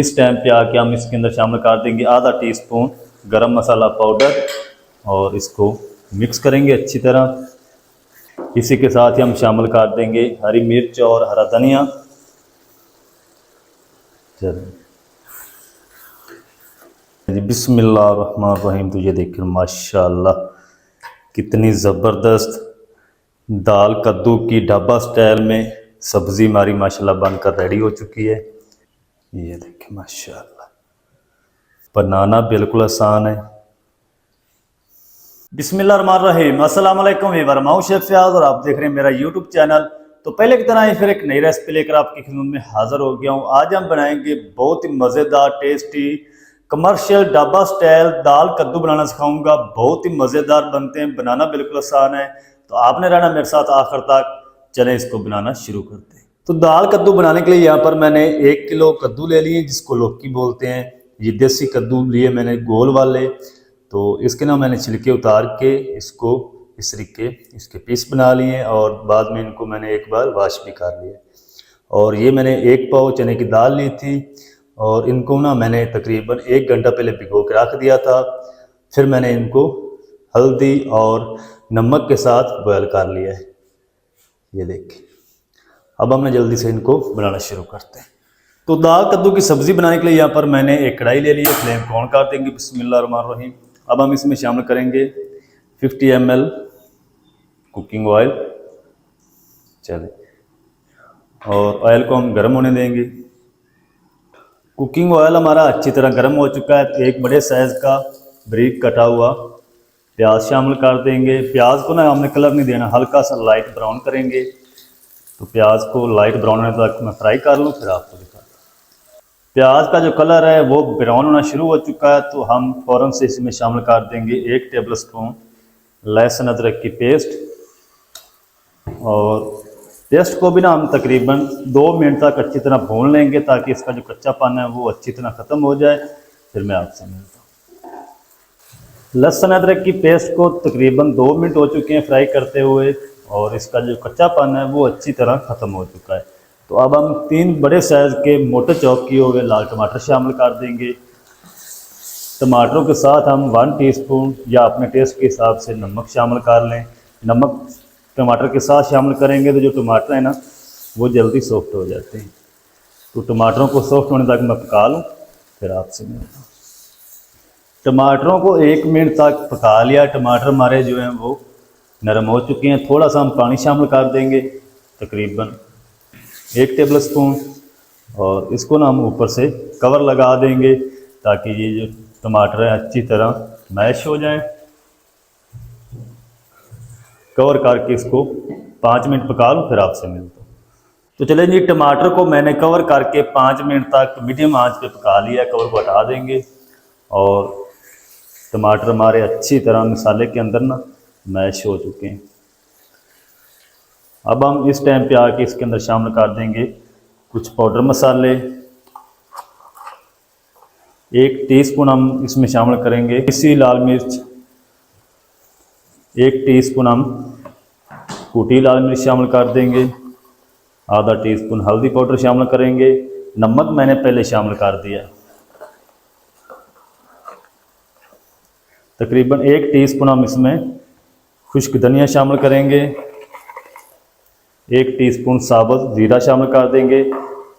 इस टाइम पे आके हम इसके अंदर शामिल कर देंगे आधा टीस्पून गरम मसाला पाउडर और इसको मिक्स करेंगे अच्छी तरह। इसी के साथ ही हम शामिल कर देंगे हरी मिर्च और हरा धनिया। चलिए जी, बिस्मिल्लाहिर्रहमानिर्रहीम। तो ये देखिए माशाल्लाह कितनी ज़बरदस्त दाल कद्दू की ढाबा स्टाइल में सब्ज़ी हमारी माशाल्लाह बनकर रेडी हो चुकी है। ये देखिए माशाल्लाह, बनाना बिल्कुल आसान है। बिस्मिल्लाहिर्रहमानिर्रहीम, अस्सलाम वालेकुम व्यूअर्स, मैं हूं शेफ फयाज और आप देख रहे हैं मेरा यूट्यूब चैनल। तो पहले की तरह ही फिर एक नई रेसिपी लेकर आपकी खिदमत में हाजिर हो गया हूं। आज हम बनाएंगे बहुत ही मज़ेदार टेस्टी कमर्शियल ढाबा स्टाइल दाल कद्दू बनाना सिखाऊंगा। बहुत ही मज़ेदार बनते हैं, बनाना बिल्कुल आसान है। तो आपने रहना मेरे साथ आखिर तक। चलें इसको बनाना शुरू करते हैं। तो दाल कद्दू बनाने के लिए यहाँ पर मैंने 1 किलो कद्दू ले लिए जिसको लौकी बोलते हैं। ये देसी कद्दू लिए मैंने गोल वाले। तो इसके ना मैंने छिलके उतार के इसको इस तरीके इसके पीस बना लिए और बाद में इनको मैंने एक बार वॉश भी कर लिया। और ये मैंने 1 पाव चने की दाल ली थी और इनको ना मैंने तकरीबन 1 घंटा पहले भिगो के रख दिया था। फिर मैंने इनको हल्दी और नमक के साथ बॉयल कर लिया है। ये देखिए, अब हमने जल्दी से इनको बनाना शुरू करते हैं। तो दाल कद्दू की सब्ज़ी बनाने के लिए यहाँ पर मैंने एक कढ़ाई ले ली है। फ्लेम को ऑन कर देंगे। बिस्मिल्लाहिर्रहमानिर्रहीम। अब हम इसमें शामिल करेंगे 50 ml कुकिंग ऑयल। चलिए, और ऑयल को हम गर्म होने देंगे। कुकिंग ऑयल हमारा अच्छी तरह गर्म हो चुका है। तो एक बड़े साइज़ का बारीक कटा हुआ प्याज शामिल कर देंगे। प्याज को ना हमने कलर नहीं देना, हल्का सा लाइट ब्राउन करेंगे। तो प्याज को लाइट ब्राउन होने तक मैं फ्राई कर लूँ, फिर आपको दिखाता हूँ। प्याज का जो कलर है वो ब्राउन होना शुरू हो चुका है। तो हम फ़ौरन से इसमें शामिल कर देंगे 1 टेबल स्पून लहसुन अदरक की पेस्ट। और पेस्ट को भी ना हम तकरीबन 2 मिनट तक अच्छी तरह भून लेंगे ताकि इसका जो कच्चापन है वो अच्छी तरह ख़त्म हो जाए। फिर मैं आपसे मिलता हूँ। लहसुन अदरक की पेस्ट को तकरीबन 2 मिनट हो चुके हैं फ्राई करते हुए और इसका जो कच्चापन है वो अच्छी तरह ख़त्म हो चुका है। तो अब हम 3 बड़े साइज़ के मोटे चॉप किए हुए लाल टमाटर शामिल कर देंगे। टमाटरों के साथ हम 1 टीस्पून या अपने टेस्ट के हिसाब से नमक शामिल कर लें। नमक टमाटर के साथ शामिल करेंगे तो जो टमाटर है ना वो जल्दी सॉफ्ट हो जाते हैं। तो टमाटरों को सॉफ्ट होने तक मैं पका लूँ, फिर आपसे मिलता हूँ। टमाटरों को 1 मिनट तक पका लिया। टमाटर हमारे जो हैं वो नरम हो चुके हैं। थोड़ा सा हम पानी शामिल कर देंगे, तकरीबन 1 टेबल स्पून। और इसको ना हम ऊपर से कवर लगा देंगे ताकि ये जो टमाटर है अच्छी तरह मैश हो जाए। कवर करके इसको 5 मिनट पका लूँ, फिर आपसे मिलता हूँ। तो चलें जी, टमाटर को मैंने कवर करके 5 मिनट तक मीडियम आंच पे पका लिया। कवर को हटा देंगे और टमाटर हमारे अच्छी तरह मसाले के अंदर ना मैश हो चुके हैं। अब हम इस टाइम पे आके इसके अंदर शामिल कर देंगे कुछ पाउडर मसाले। 1 टीस्पून हम इसमें शामिल करेंगे पिसी लाल मिर्च। 1 टीस्पून हम कुटी लाल मिर्च शामिल कर देंगे। आधा टीस्पून हल्दी पाउडर शामिल करेंगे। नमक मैंने पहले शामिल कर दिया। तकरीबन 1 टीस्पून हम इसमें खुश्क धनिया शामिल करेंगे। 1 टीस्पून साबुत ज़ीरा शामिल कर देंगे।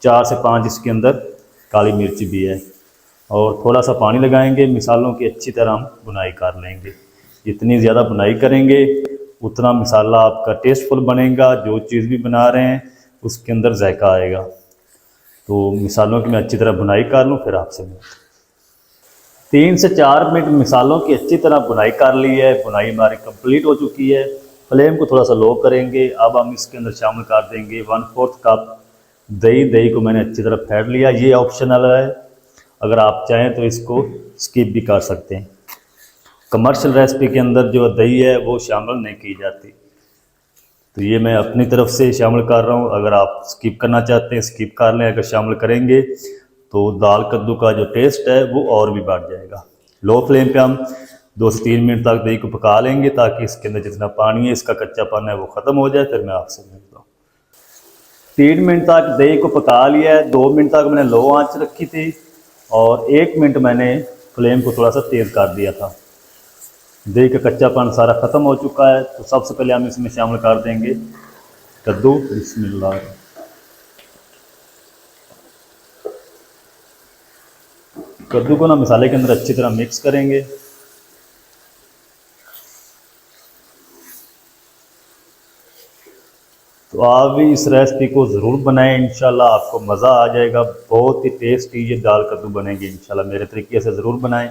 4 से 5 इसके अंदर काली मिर्च भी है। और थोड़ा सा पानी लगाएंगे। मिसालों की अच्छी तरह हम बुनाई कर लेंगे। जितनी ज़्यादा बुनाई करेंगे उतना मसाला आपका टेस्टफुल बनेगा। जो चीज़ भी बना रहे हैं उसके अंदर जायका आएगा। तो मिसालों की मैं अच्छी तरह बुनाई कर लूँ, फिर आपसे मिलता हूँ। 3 से 4 मिनट मिसालों की अच्छी तरह बुनाई कर ली है। बुनाई हमारी कंप्लीट हो चुकी है। फ्लेम को थोड़ा सा लो करेंगे। अब हम इसके अंदर शामिल कर देंगे 1/4 कप दही। दही को मैंने अच्छी तरह फेंट लिया। ये ऑप्शनल है, अगर आप चाहें तो इसको स्किप भी कर सकते हैं। कमर्शियल रेसिपी के अंदर जो दही है वो शामिल नहीं की जाती। तो ये मैं अपनी तरफ से शामिल कर रहा हूँ। अगर आप स्किप करना चाहते हैं स्किप कर लें। अगर शामिल करेंगे तो दाल कद्दू का जो टेस्ट है वो और भी बढ़ जाएगा। लो फ्लेम पे हम 2 से 3 मिनट तक दही को पका लेंगे ताकि इसके अंदर जितना पानी है इसका कच्चापन है वो ख़त्म हो जाए। फिर मैं आपसे मिलता हूँ। 3 मिनट तक दही को पका लिया है। 2 मिनट तक मैंने लो आंच रखी थी और 1 मिनट मैंने फ्लेम को थोड़ा सा तेज़ कर दिया था। देखिए कच्चापन सारा ख़त्म हो चुका है। तो सबसे पहले हम इसमें शामिल कर देंगे कद्दू। बिस्मिल्लाह। कद्दू को ना मसाले के अंदर अच्छी तरह मिक्स करेंगे। तो आप भी इस रेसिपी को ज़रूर बनाएं, इंशाल्लाह आपको मज़ा आ जाएगा। बहुत ही टेस्टी ये दाल कद्दू बनेगी इंशाल्लाह। मेरे तरीके से ज़रूर बनाएं,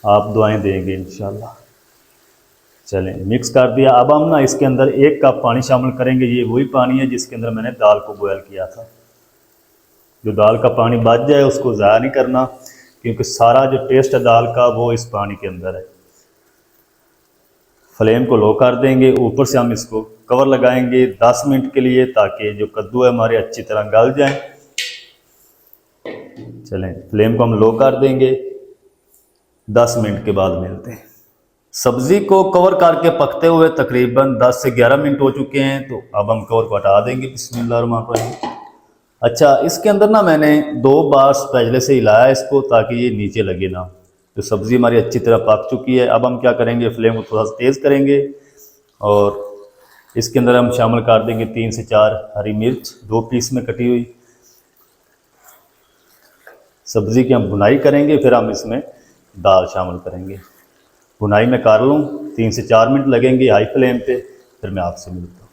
आप दुआएं देंगे इंशाल्लाह। चलें, मिक्स कर दिया। अब हम ना इसके अंदर 1 कप पानी शामिल करेंगे। ये वही पानी है जिसके अंदर मैंने दाल को बॉयल किया था। जो दाल का पानी बच जाए उसको ज़ाया नहीं करना, क्योंकि सारा जो टेस्ट है दाल का वो इस पानी के अंदर है। फ्लेम को लो कर देंगे। ऊपर से हम इसको कवर लगाएंगे 10 मिनट के लिए, ताकि जो कद्दू है हमारे अच्छी तरह गल जाए। चलें, फ्लेम को हम लो कर देंगे। 10 मिनट के बाद मिलते हैं। सब्ज़ी को कवर करके पकते हुए तकरीबन 10 से 11 मिनट हो चुके हैं। तो अब हम कवर को हटा देंगे। बिस्मिल्लाहिर्रहमानिर्रहीम। अच्छा, इसके अंदर ना मैंने 2 बार पहले से हिलाया इसको, ताकि ये नीचे लगे ना। तो सब्ज़ी हमारी अच्छी तरह पक चुकी है। अब हम क्या करेंगे, फ्लेम को थोड़ा सा तेज़ करेंगे और इसके अंदर हम शामिल कर देंगे 3 से 4 हरी मिर्च, 2 पीस में कटी हुई। सब्ज़ी की हम भुनाई करेंगे, फिर हम इसमें दाल शामिल करेंगे। भुनाई में कर लूँ, 3 से 4 मिनट लगेंगे हाई फ्लेम पे, फिर मैं आपसे मिलता हूँ।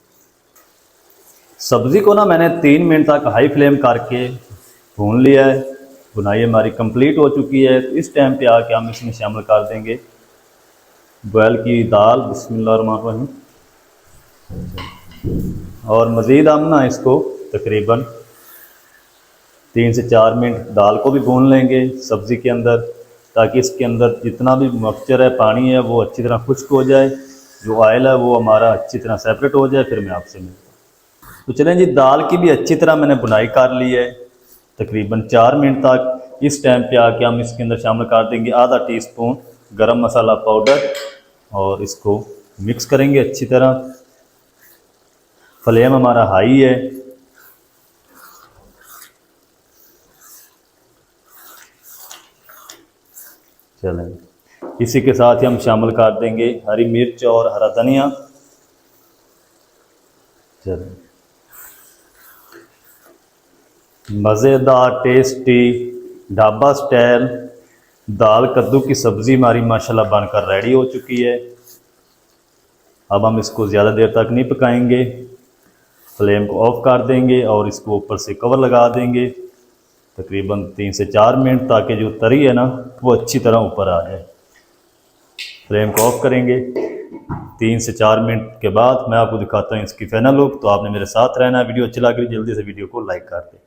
सब्ज़ी को ना मैंने 3 मिनट तक हाई फ्लेम करके भून लिया है। भुनाई हमारी कंप्लीट हो चुकी है। तो इस टाइम पे आके हम इसमें शामिल कर देंगे बॉयल की दाल। बिस्मिल्लाहिर्रहमानिर्रहीम। और मज़ीद हम ना इसको तकरीबन 3 से 4 मिनट दाल को भी भून लेंगे सब्ज़ी के अंदर, ताकि इसके अंदर जितना भी मॉइस्चर है, पानी है, वो अच्छी तरह खुश्क हो जाए। जो ऑयल है वो हमारा अच्छी तरह सेपरेट हो जाए, फिर मैं आपसे मिलता हूँ। तो चलें जी, दाल की भी अच्छी तरह मैंने भुनाई कर ली है तकरीबन 4 मिनट तक। इस टाइम पे आके हम इसके अंदर शामिल कर देंगे आधा टीस्पून गरम मसाला पाउडर और इसको मिक्स करेंगे अच्छी तरह। फ्लेम हमारा हाई है। चलें, इसी के साथ ही हम शामिल कर देंगे हरी मिर्च और हरा धनिया। चलें, मज़ेदार टेस्टी ढाबा स्टाइल दाल कद्दू की सब्ज़ी हमारी माशाल्लाह बनकर रेडी हो चुकी है। अब हम इसको ज़्यादा देर तक नहीं पकाएंगे। फ्लेम को ऑफ कर देंगे और इसको ऊपर से कवर लगा देंगे तकरीबन 3 से 4 मिनट, ताकि जो तरी है ना वो अच्छी तरह ऊपर आ जाए। फ्लेम को ऑफ करेंगे। 3 से 4 मिनट के बाद मैं आपको दिखाता हूँ इसकी फाइनल लुक। तो आपने मेरे साथ रहना है। वीडियो अच्छी लग रही जल्दी से वीडियो को लाइक कर दें।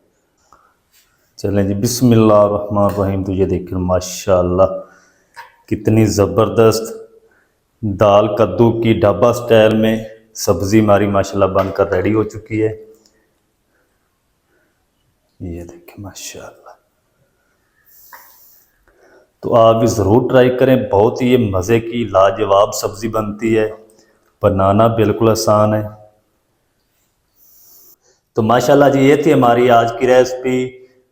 चलें जी, बिस्मिल्लाहिर्रहमानिर्रहीम। तो ये देखिए माशाल्लाह कितनी ज़बरदस्त दाल कद्दू की ढाबा स्टाइल में सब्ज़ी हमारी माशाल्लाह बनकर रेडी हो चुकी है। ये देखिए माशाल्लाह। तो आप भी ज़रूर ट्राई करें। बहुत ही ये मज़े की लाजवाब सब्ज़ी बनती है। बनाना बिल्कुल आसान है। तो माशाल्लाह जी, ये थी हमारी आज की रेसिपी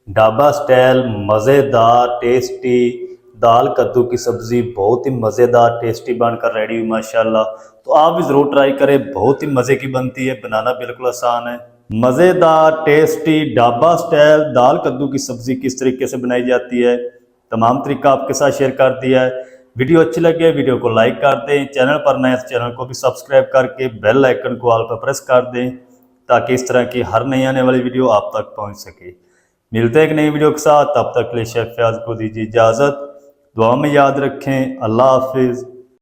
ढाबा स्टाइल मज़ेदार टेस्टी दाल कद्दू की सब्ज़ी। बहुत ही मज़ेदार टेस्टी बनकर रेडी हुई माशाल्लाह। तो आप भी ज़रूर ट्राई करें। बहुत ही मज़े की बनती है, बनाना बिल्कुल आसान है। मज़ेदार टेस्टी ढाबा स्टाइल दाल कद्दू की सब्ज़ी किस तरीके से बनाई जाती है, तमाम तरीका आपके साथ शेयर कर दिया है। वीडियो अच्छी लगे वीडियो को लाइक कर दें। चैनल पर नए चैनल को भी सब्सक्राइब करके बेल आइकन को ऑल पर प्रेस कर दें, ताकि इस तरह की हर नई आने वाली वीडियो आप तक पहुंच सके। मिलते हैं एक नई वीडियो के साथ। तब तक के लिए शेफ फयाज को दीजिए इजाज़त। दुआ में याद रखें। अल्लाह हाफिज़।